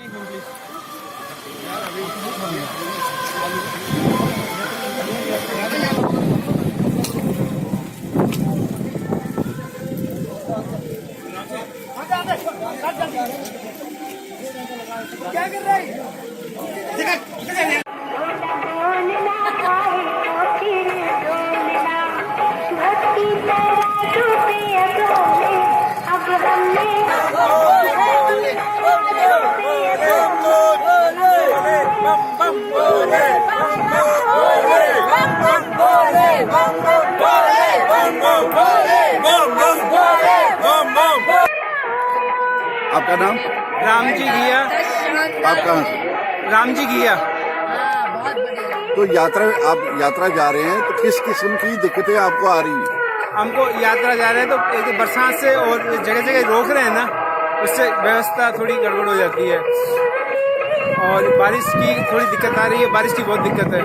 क्या कर रहा है? आपका नाम? रामजी घिया। आप कहाँ से? रामजी घिया। तो आप यात्रा जा रहे हैं तो किस किस्म की दिक्कतें आपको आ रही हैं? हमको यात्रा जा रहे हैं तो एक तो बरसात से और जगह जगह रोक रहे हैं ना, उससे व्यवस्था थोड़ी गड़बड़ हो जाती है और बारिश की थोड़ी दिक्कत आ रही है। बारिश की बहुत दिक्कत है।